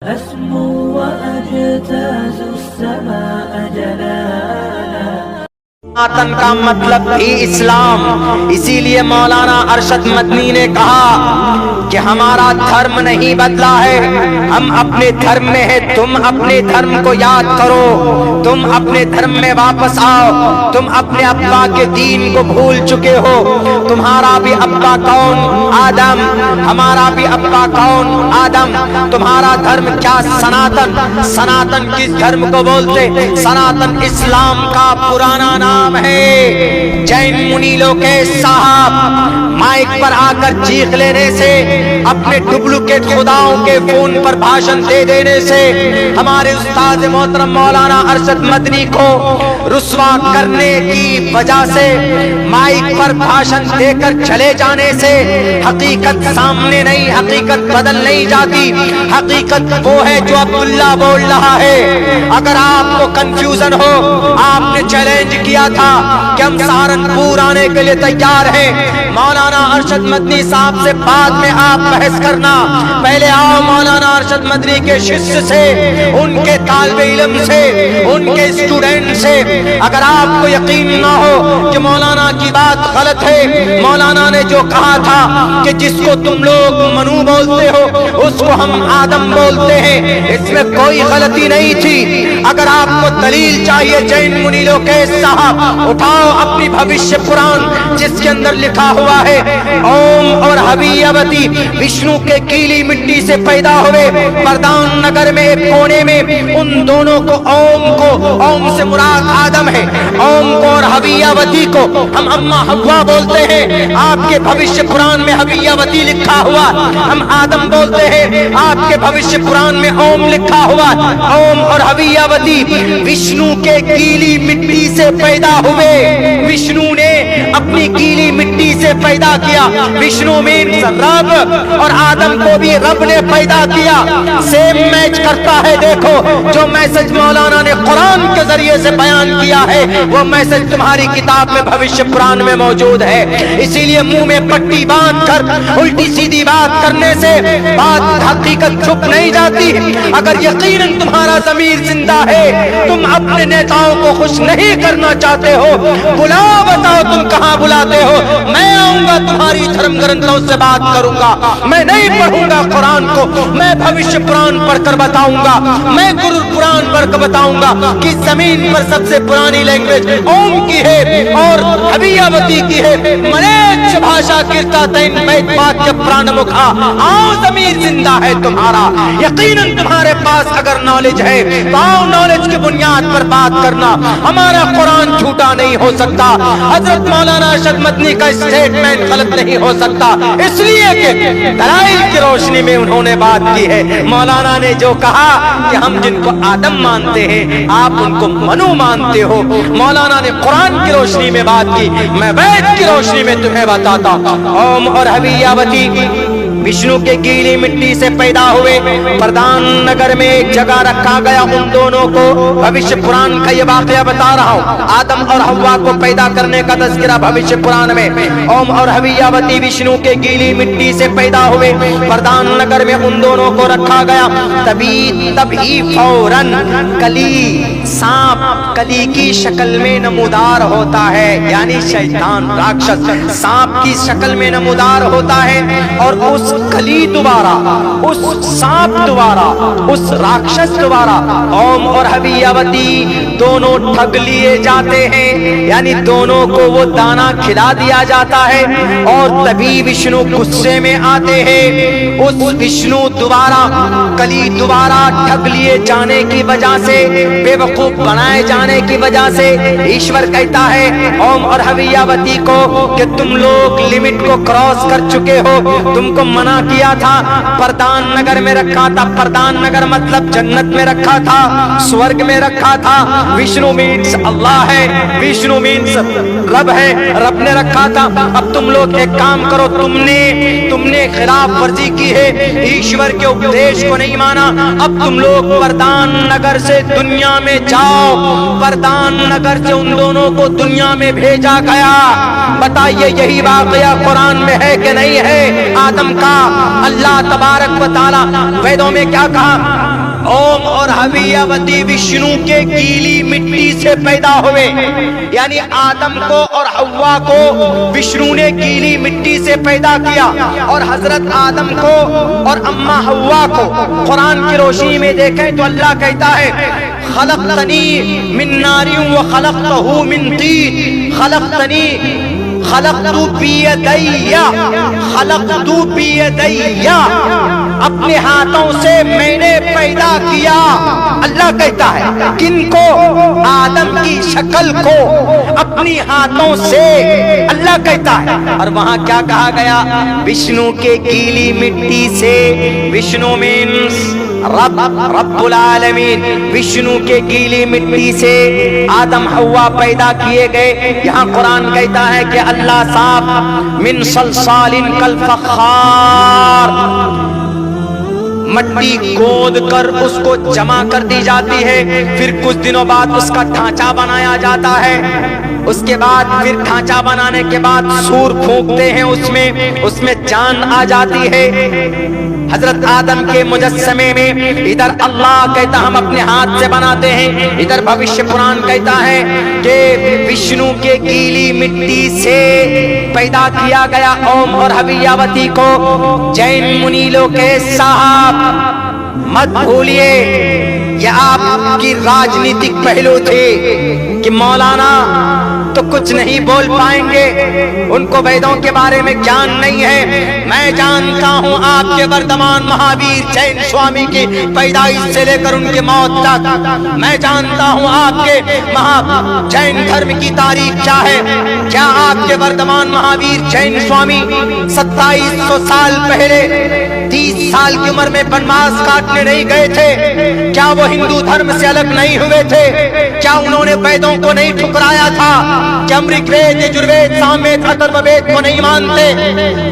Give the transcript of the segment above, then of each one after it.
أسمو وأجتاز السماء جلالا. سناتن کا مطلب بھی اسلام. اسی لیے مولانا ارشد مدنی نے کہا کہ ہمارا دھرم نہیں بدلا ہے، ہم اپنے دھرم میں ہیں. تم اپنے دھرم کو یاد کرو، تم اپنے دھرم میں واپس آؤ. تم اپنے ابا کے دین کو بھول چکے ہو. تمہارا بھی ابا کون؟ آدم. ہمارا بھی ابا کون؟ آدم. تمہارا دھرم کیا؟ سناتن. سناتن کس دھرم کو بولتے؟ سناتن اسلام کا پرانا نام ہے. جین منی لوکیش صاحب مائک پر آ کر چیخ لینے سے، اپنے ڈپلیکیٹ خداؤں کے فون پر بھاشن دے دینے سے، ہمارے استاد محترم مولانا ارشد مدنی کو رسوا کرنے کی وجہ سے، مائک پر بھاشن دے کر چلے جانے سے حقیقت سامنے نہیں، حقیقت بدل نہیں جاتی. حقیقت وہ ہے جو عبداللہ بول رہا ہے. اگر آپ کو کنفیوژن ہو، آپ نے چیلنج کیا تھا کہ ہم سہارنپور آنے کے لیے تیار ہیں. مولانا ارشد مدنی صاحب سے بعد میں آپ بحث کرنا، پہلے آؤ مولانا ارشد مدنی کے شیشیہ سے، ان کے طالب علم سے، ان کے اسٹوڈنٹ سے. اگر آپ کو یقین نہ ہو کہ مولانا کی بات غلط ہے، مولانا نے جو کہا تھا کہ جس کو تم لوگ منو بولتے ہو اس کو ہم آدم بولتے ہیں، اس میں کوئی غلطی نہیں تھی. اگر آپ کو دلیل چاہیے جین منی لوکیش صاحب، اٹھاؤ اپنی بھوشیہ پران جس کے اندر لکھا ہوا ہے اوم اور حویوتی وشنو کے گیلی مٹی سے پیدا ہوئے. پردان نگر میں ایک کونے میں ان دونوں کو اوم سے مراد آدم ہے، اوم کو اور حویوتی کو ہم اما حوا بولتے ہیں. آپ کے بھوشیہ پران میں حویوتی لکھا ہوا، ہم آدم بولتے ہیں. آپ کے بھوشیہ پران میں اوم لکھا ہوا. اوم اور حویوتی وشنو کے گیلی مٹی سے پیدا ہوئے. وشنو نے اپنی گیلی مٹی سے پیدا کیا. وشنو مینس رب، اور آدم کو بھی رب نے پیدا کیا. سیم میچ کرتا ہے. دیکھو جو میسج مولانا نے قرآن کے ذریعے سے بیان کیا ہے وہ میسج تمہاری کتاب میں بھوشیہ پران میں موجود ہے. اسی لیے منہ میں پٹی باندھ کر الٹی سیدھی بات کرنے سے بات حقیقت چھپ نہیں جاتی. اگر یقیناً تمہارا ضمیر زندہ ہے، تم اپنے نیتاؤں کو خوش نہیں کرنا چاہتے ہو، بلاؤ، بتاؤ تم کہاں بلاتے ہو. میں آؤں گا تمہاری دھرم گرنتھوں سے بات کروں گا. میں نہیں پڑھوں گا قرآن کو، میں بھوشیہ پران پڑھ کر بتاؤں گا. میں گرو پران پڑھ کر بتاؤں گا کہ زمین پر سب سے پرانی لینگویج اوم کی ہے اور حویوتی کی ہے. ملیچ بھاشا کرتا تین بیت واکیہ پران مکھا. آؤ ضمیر زندہ ہے تمہارا، یقیناً تمہارے پاس اگر نالج ہے تو آؤ نالج کی بنیاد پر بات کرنا. ہمارا قرآن جھوٹا نہیں ہو سکتا، حضرت مولانا ارشد مدنی کا اسٹیٹمنٹ غلط نہیں ہو سکتا، اس لیے کہ دلائل کی روشنی میں انہوں نے بات کی ہے. مولانا نے جو کہا کہ ہم جن کو آدم مانتے ہیں آپ ان کو منو مانتے ہو، مولانا نے قرآن کی روشنی میں بات کی. میں وید کی روشنی میں تمہیں بتاتا. اوم اور حویوتی وشنو کے گیلی مٹی سے پیدا ہوئے. پردان نگر میں ایک جگہ رکھا گیا ان دونوں کو. بھوشیہ پران کا یہ واقعہ بتا رہا ہوں. آدم اور حوا کو پیدا کرنے کا تذکرہ بھوشیہ پران میں. اوم اور حویوتی وشنو کے گیلی مٹی سے پیدا ہوئے. پردان نگر میں ان دونوں کو رکھا گیا. تبھی فوراً کلی، سانپ کلی کی شکل میں نمودار ہوتا ہے، یعنی شیطان راکشس سانپ کی شکل میں نمودار ہوتا ہے. اور اس کلی دوبارہ، اس سانپ دوبارہ، اس راکشس دوبارہ اوم اور حویوتی دونوں ٹھگ لیے جاتے ہیں، یعنی دونوں کو وہ دانا کھلا دیا جاتا ہے. اور تبھی وشنو غصے میں آتے ہیں. اس وشنو دوبارہ کلی دوبارہ ٹھگ لیے جانے کی وجہ سے، بے وقوف بنائے جانے کی وجہ سے ایشور کہتا ہے اوم اور حویوتی کو کہ تم لوگ لمٹ کو کراس کر چکے ہو. تم کو منع کیا تھا، پردان نگر میں رکھا تھا. پردان نگر مطلب جنت میں رکھا تھا، سورگ میں رکھا تھا. وشنو مینس اللہ ہے، وشنو مینس رب ہے، رب نے رکھا تھا. اب تم لوگ ایک کام کرو، تم نے خلاف ورزی کی ہے، ایشور کے اپدیش کو نہیں مانا. اب تم لوگ پردان نگر سے دنیا میں جاؤ. پردان نگر سے ان دونوں کو دنیا میں بھیجا گیا. بتائیے یہی واقعہ قرآن میں ہے کہ نہیں ہے؟ آدم کا اللہ تبارک و تعالی ویدوں میں کیا کہا؟ اوم اور حویاوتی وشنو کے گیلی مٹی سے پیدا ہوئے، یعنی آدم کو اور حوا کو وشنو نے گیلی مٹی سے پیدا کیا، اور حضرت آدم کو اور اماں حوا کو قرآن کی روشنی میں دیکھیں تو اللہ کہتا ہے خلقتنی من نار وخلقتہ من طین، خلقت بیدی، اپنے ہاتھوں سے میں نے پیدا کیا۔ اللہ کہتا ہے کن کو؟ آدم کی شکل کو اپنی ہاتھوں سے، اللہ کہتا ہے۔ اور وہاں کیا کہا گیا؟ وشنو کے گیلی مٹی سے، وشنو مینس رب العالمین، وشنو کے گیلی مٹی سے آدم حوا پیدا کیے گئے۔ یہاں قرآن کہتا ہے کہ اللہ صاحب من صلصال کالفخار، مٹی کھود کر اس کو جمع کر دی جاتی ہے، پھر کچھ دنوں بعد اس کا ڈھانچہ بنایا جاتا ہے، اس کے بعد پھر ڈھانچہ بنانے کے بعد سور پھونکتے ہیں، اس میں جان آ جاتی ہے۔ حضرت آدم کے مجسمے میں ادھر اللہ کہتا ہم اپنے ہاتھ سے بناتے ہیں، ادھر بھوشیہ پران کہتا ہے کہ وشنو کے گیلی مٹی سے پیدا کیا گیا اوم اور حویاوتی کو۔ جین منیلوں کے صاحب مت بھولیے، یہ آپ کی راجنیتک پہلو تھے کہ مولانا تو کچھ نہیں بول پائیں گے، ان کو ویدوں کے بارے میں جان نہیں ہے۔ میں جانتا ہوں آپ کے وردمان مہاویر جین سوامی کی پیدائش سے لے کر ان کی موت تک، میں جانتا ہوں آپ کے جین دھرم کی تاریخ کیا ہے۔ کیا آپ کے وردمان مہاویر جین سوامی 2700 سال پہلے 30 سال کی عمر میں بنواس کاٹنے نہیں گئے تھے؟ کیا وہ ہندو دھرم سے الگ نہیں ہوئے تھے؟ کیا انہوں نے ویدوں کو نہیں ٹھکرایا تھا؟ کیا امرک وید، یجروید، ساموید، اتھرو وید کو نہیں مانتے؟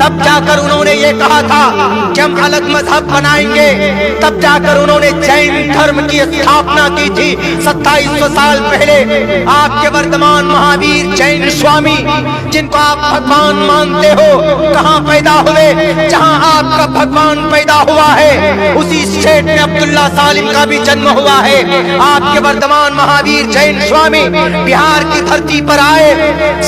تب جا کر انہوں نے یہ کہا تھا کہ ہم الگ مذہب بنائیں گے، تب جا کر انہوں نے جین دھرم کی استھاپنا کی تھی 2700 سال پہلے۔ آپ کے وردمان مہاویر جین سوامی جن کو آپ بھگوان مانتے ہو کہاں پیدا ہوئے؟ جہاں آپ کا بھگوان پیدا ہوا ہے اسی اسٹیٹ میں عبداللہ سالم کا بھی جنم ہوا ہے۔ آپ کے وردمان مہاویر جین سوامی بہار کی دھرتی پر آئے،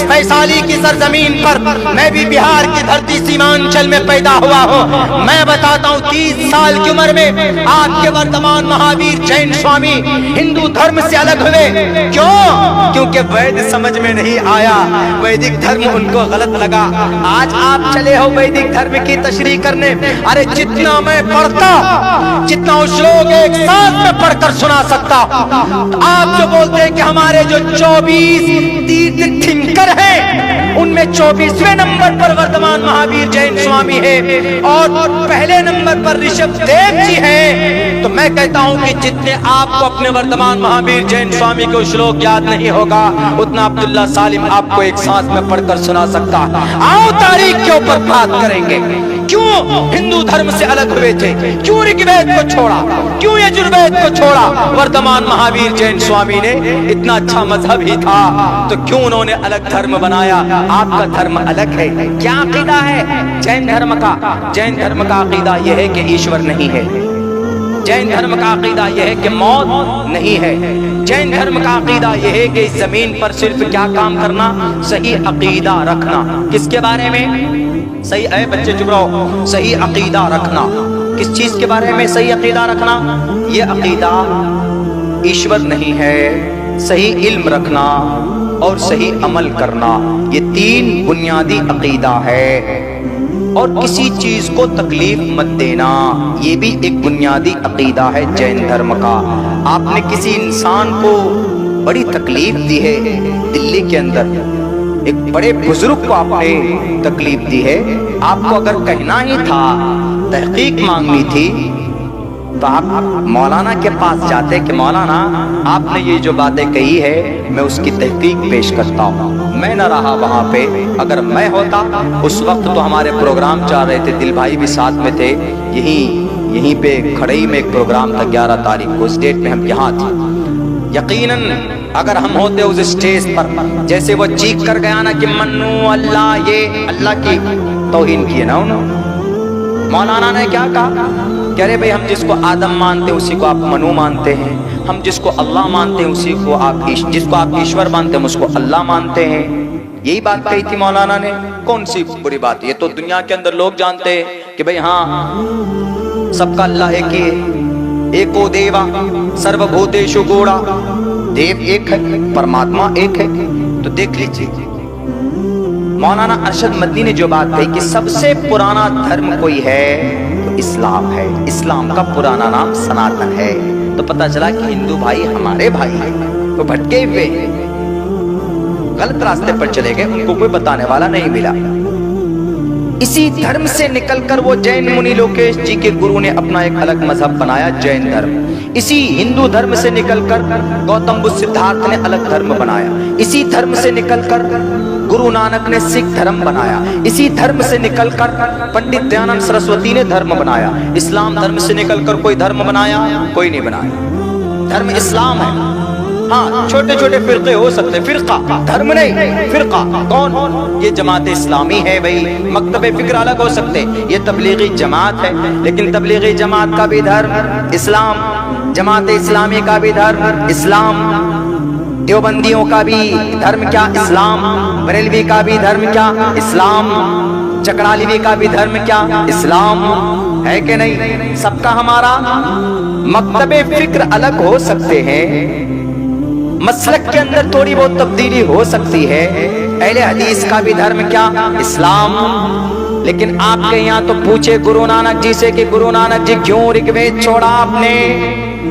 ویشالی کی سرزمین پر، میں بھی بہار کی دھرتی سیمانچل میں پیدا ہوا ہوں۔ میں بتاتا ہوں 30 سال کی عمر میں آپ کے وردمان مہاویر جین سوامی ہندو دھرم سے الگ ہوئے۔ کیوں؟ کیونکہ وید سمجھ میں نہیں آیا، ویدک دھرم ان کو غلط لگا۔ آج آپ چلے ہو ویدک دھرم کی تشریح کرنے، ارے جتنا میں پڑھتا، جتنا اس لوگ ایک ساتھ میں پڑھ کر سنا سکتا، آپ جو بولتے ہیں کہ ہمارے جو 24 تھنکر ہیں ان میں 24ویں نمبر پر وردمان مہاویر جین سوامی ہے اور پہلے نمبر پر رشبھ دیو جی ہیں، تو میں کہتا ہوں کہ جتنے آپ کو اپنے وردمان مہاویر جین سوامی کو شلوک یاد نہیں ہوگا اتنا عبداللہ سالم آپ کو ایک سانس میں پڑھ کر سنا سکتا۔ آؤ تاریخ کے اوپر بات کریں گے، کیوں ہندو دھرم سے الگ ہوئے تھے؟ کیوں رگ وید کو چھوڑا؟ کیوں یجروید کو چھوڑا؟ وردمان مہاویر جین سوامی نے اتنا اچھا مذہب ہی تھا تو کیوں انہوں نے الگ دھرم بنایا؟ آپ کا دھرم الگ ہے۔ کیا عقیدہ ہے جین دھرم کا؟ جین دھرم کا عقیدہ یہ ہے کہ ایشور نہیں ہے، جین دھرم کا عقیدہ یہ ہے کہ موت نہیں ہے، جین دھرم کا عقیدہ یہ ہے کہ اس زمین پر صرف کیا کام کرنا؟ صحیح عقیدہ رکھنا۔ کس کے بارے میں؟ صحیح، اے بچے چپ رہو، صحیح عقیدہ رکھنا۔ کس چیز کے بارے میں صحیح عقیدہ رکھنا؟ یہ عقیدہ ایشور نہیں ہے، صحیح علم رکھنا اور صحیح عمل کرنا، یہ 3 بنیادی عقیدہ ہے۔ اور کسی چیز کو تکلیف مت دینا، یہ بھی ایک بنیادی عقیدہ ہے جین دھرم کا۔ آپ نے کسی انسان کو بڑی تکلیف دی ہے، دلی کے اندر ایک بڑے بزرگ کو آپ نے تکلیف دی ہے، آپ کو اگر کہنا ہی تھا، تحقیق مانگنی تھی، تو آپ مولانا کے پاس جاتے کہ مولانا آپ نے یہ جو باتیں کہی ہے میں اس کی تحقیق پیش کرتا ہوں۔ میں نہ رہا وہاں پہ، اگر میں ہوتا اس وقت تو ہمارے پروگرام چل رہے تھے، دل بھائی بھی ساتھ میں تھے، یہیں پہ کھڑئی میں ایک پروگرام تھا 11 تاریخ کو، اس ڈیٹ میں ہم یہاں تھے۔ یقیناً اگر ہم ہوتے اس اسٹیج پر، جیسے وہ چیخ کر گیا نا کہ منو اللہ، یہ اللہ کی توہین کی ہے نا انہوں، مولانا نے کیا کہا کہ ارے بھائی ہم جس کو آدم مانتے ہیں اسی کو آپ منو مانتے ہیں، ہم جس کو اللہ مانتے ہیں اسی کو جس کو آپ ایشور مانتے ہیں اس کو اللہ مانتے ہیں. یہی بات کہی تھی مولانا نے. کون سی بری بات؟ یہ تو دنیا کے اندر لوگ جانتے ہیں کہ بھئی ہاں سب کا اللہ ایک ہی ہے. ایکو دیوا سرو بھوتیشو گوڑا، دیو ایک ہے، پرماتما ایک ہے. تو دیکھ لیجیے مولانا ارشد مدنی نے جو بات کہی کہ سب سے پرانا دھرم کوئی ہے تو اسلام ہے، اسلام کا پرانا نام سناتن ہے. تو پتہ چلا کہ ہندو بھائی ہمارے بھائی ہیں، وہ بھٹکے ہوئے ہیں، غلط راستے پر چلے گئے، ان کو کوئی بتانے والا نہیں ملا. اسی دھرم سے نکل کر وہ جین منی لوکیش جی کے گرو نے اپنا ایک الگ مذہب بنایا، جین دھرم. اسی ہندو دھرم سے نکل کر گوتم بدھ سدھارتھ نے الگ دھرم بنایا. اسی دھرم سے نکل کر گرو نانک نے سکھ دھرم بنایا. اسی دھرم سے نکل کر پنڈت دیانند سرسوتی نے دھرم بنایا. اسلام دھرم سے نکل کر کوئی دھرم بنایا؟ کوئی نہیں بنایا. دھرم اسلام ہے. ہاں چھوٹے چھوٹے فرقے ہو سکتے، فرقہ دھرم نہیں. فرقہ کون؟ یہ جماعت اسلامی ہے بھائی. مکتب فکر الگ ہو سکتے، یہ تبلیغی جماعت ہے، لیکن تبلیغی جماعت کا بھی دھرم اسلام، جماعت اسلامی کا بھی دھرم اسلام، دیوبندیوں کا بھی دھرم کیا؟ اسلام. بریلوی کا بھی دھرم کیا؟ اسلام. چکڑالوی کا بھی دھرم کیا؟ اسلام. ہے کہ نہیں؟ سب کا ہمارا مکتب فکر الگ ہو سکتے ہیں، مسلک کے اندر تھوڑی بہت تبدیلی ہو سکتی ہے. اہل حدیث کا بھی دھرم کیا؟ اسلام. لیکن آپ کے یہاں تو پوچھے گرو نانک جی سے کہ گرو نانک جی کیوں رگ وید چھوڑا آپ نے،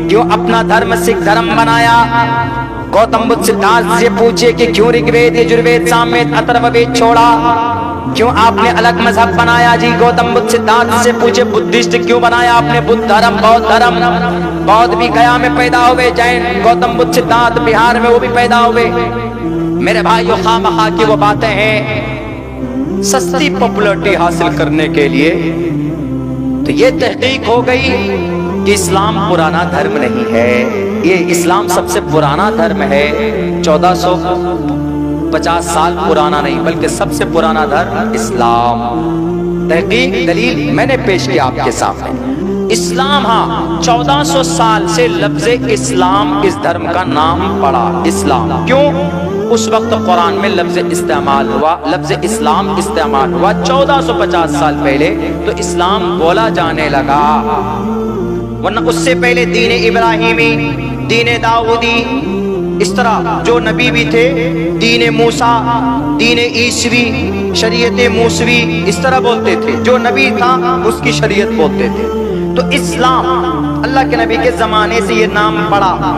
کیوں اپنا دھرم سکھ دھرم بنایا؟ گوتم بدھ سدھارتھ سے پوچھے کہ کیوں رگ وید یجروید ساموید اتھرو وید چھوڑا، کیوں آپ نے الگ مذہب بنایا؟ جی گوتم بدھ سدھارتھ سے پوچھے بدھسٹ کیوں بنایا آپ نے؟ بدھ دھرم، بودھ دھرم. بودھ بھی گیا میں پیدا ہوئے، جین گوتم بدھ سدھارتھ بہار میں وہ بھی پیدا ہوئے. میرے بھائیو خواہ کی وہ باتیں ہیں سستی پاپولرٹی حاصل کرنے کے لیے. تو یہ تحقیق ہو گئی کہ اسلام پرانا دھرم نہیں ہے. یہ اسلام سب سے پرانا دھرم ہے، 1450 سال پرانا نہیں بلکہ سب سے پرانا دھرم اسلام. تحقیق دلیل میں نے پیش کیا آپ کے سامنے. اسلام ہاں 1400 سال سے لفظ اسلام اس دھرم کا نام پڑا، اسلام. کیوں؟ اس وقت قرآن میں لفظ استعمال ہوا، لفظ اسلام استعمال ہوا 1450 سال پہلے، تو اسلام بولا جانے لگا. ورنہ اس سے پہلے دین ابراہیمی، دین داؤدی، اس طرح جو نبی بھی تھے، دین موسیٰ، دین عیسوی، شریعت موسوی، اس طرح بولتے تھے. جو نبی تھا اس کی شریعت بولتے تھے. تو اسلام اللہ کے نبی کے زمانے سے یہ نام پڑا.